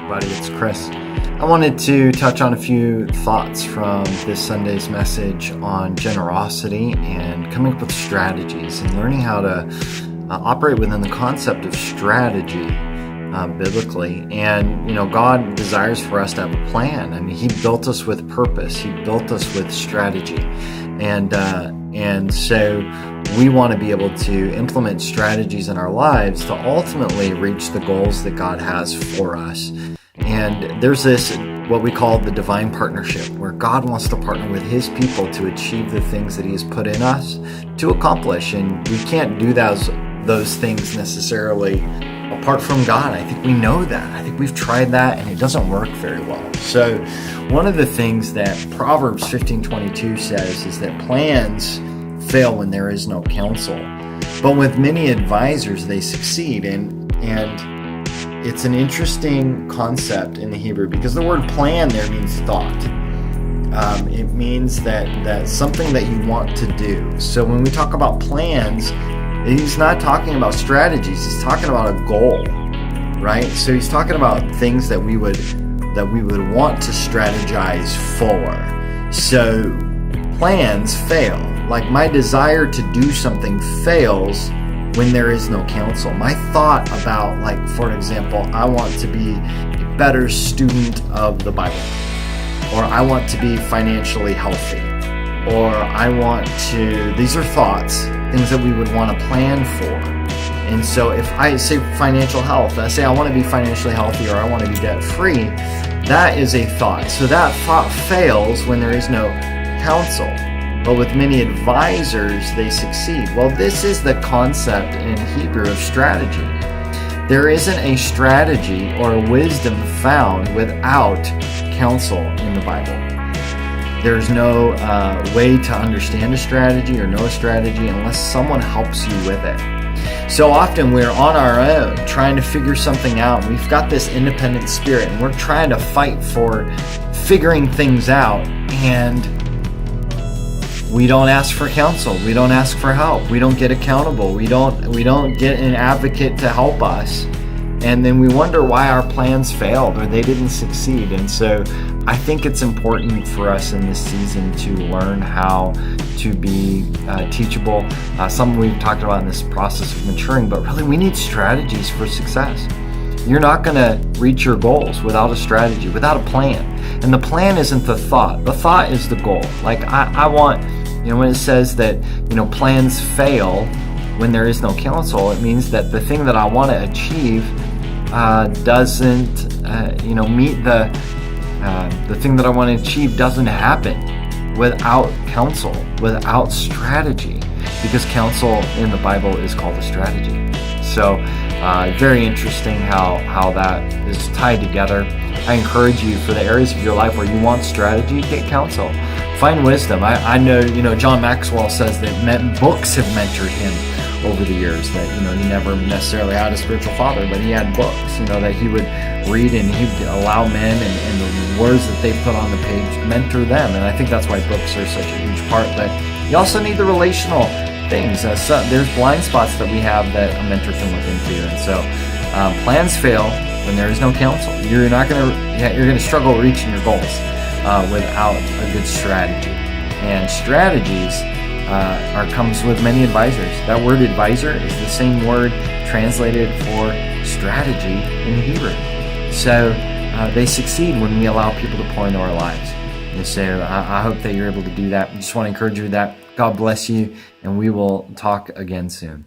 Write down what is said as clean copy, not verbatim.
everybody, it's Chris. I wanted to touch on a few thoughts from this Sunday's message on generosity and coming up with strategies and learning how to operate within the concept of strategy biblically. And, God desires for us to have a plan. I mean, He built us with purpose. He built us with strategy. And so we want to be able to implement strategies in our lives to ultimately reach the goals that God has for us. And there's this, what we call the divine partnership, where God wants to partner with His people to achieve the things that He has put in us to accomplish. And we can't do those things necessarily apart from God. I think we know that. I think we've tried that and it doesn't work very well. So one of the things that Proverbs 15:22 says is that plans fail when there is no counsel, but with many advisors they succeed. And it's an interesting concept in the Hebrew because the word plan there means thought. It means that something that you want to do. So when we talk about plans, He's not talking about strategies. He's talking about a goal, right? So He's talking about things that we would want to strategize for. So plans fail. Like my desire to do something fails when there is no counsel. My thought about, like, for example, I want to be a better student of the Bible, or I want to be financially healthy, or I want to, these are thoughts, things that we would want to plan for. And so if I say financial health, I say I want to be financially healthy or I want to be debt free, that is a thought. So that thought fails when there is no counsel. But with many advisors, they succeed. Well, this is the concept in Hebrew of strategy. There isn't a strategy or wisdom found without counsel in the Bible. There's no way to understand a strategy or know a strategy unless someone helps you with it. So often we're on our own trying to figure something out. We've got this independent spirit and we're trying to fight for figuring things out, and we don't ask for counsel. We don't ask for help. We don't get accountable. We don't get an advocate to help us. And then we wonder why our plans failed or they didn't succeed. And so I think it's important for us in this season to learn how to be teachable. Something we've talked about in this process of maturing, but really we need strategies for success. You're not going to reach your goals without a strategy, without a plan. And the plan isn't the thought. The thought is the goal. Like I want, when it says that, plans fail when there is no counsel, it means that the thing that I want to achieve doesn't, meet the thing that I want to achieve doesn't happen without counsel, without strategy, because counsel in the Bible is called a strategy. So very interesting how that is tied together. I encourage you, for the areas of your life where you want strategy, get counsel. Find wisdom. I know, John Maxwell says that books have mentored him over the years, that, he never necessarily had a spiritual father, but he had books, that he would read, and he'd allow men and the words that they put on the page mentor them. And I think that's why books are such a huge part. But you also need the relational things. There's blind spots that we have that a mentor can look into. And so plans fail when there is no counsel. You're going to struggle reaching your goals without a good strategy. And strategies comes with many advisors. That word advisor is the same word translated for strategy in Hebrew. So they succeed when we allow people to pour into our lives. And so I hope that you're able to do that. I just want to encourage you with that. God bless you, and we will talk again soon.